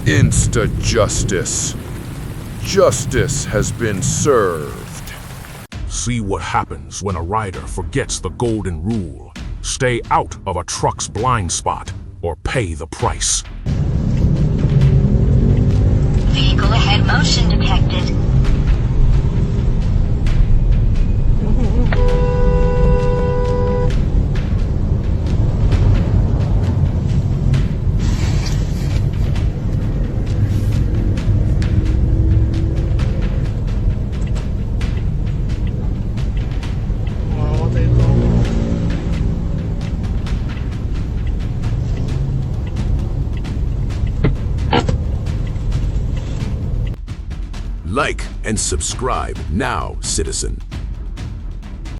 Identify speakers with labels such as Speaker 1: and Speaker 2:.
Speaker 1: Insta-justice. Justice has been served.
Speaker 2: See what happens when a rider forgets the golden rule. Stay out of a truck's blind spot or pay the price.
Speaker 3: Vehicle ahead motion detected.
Speaker 4: Like and subscribe now, citizen.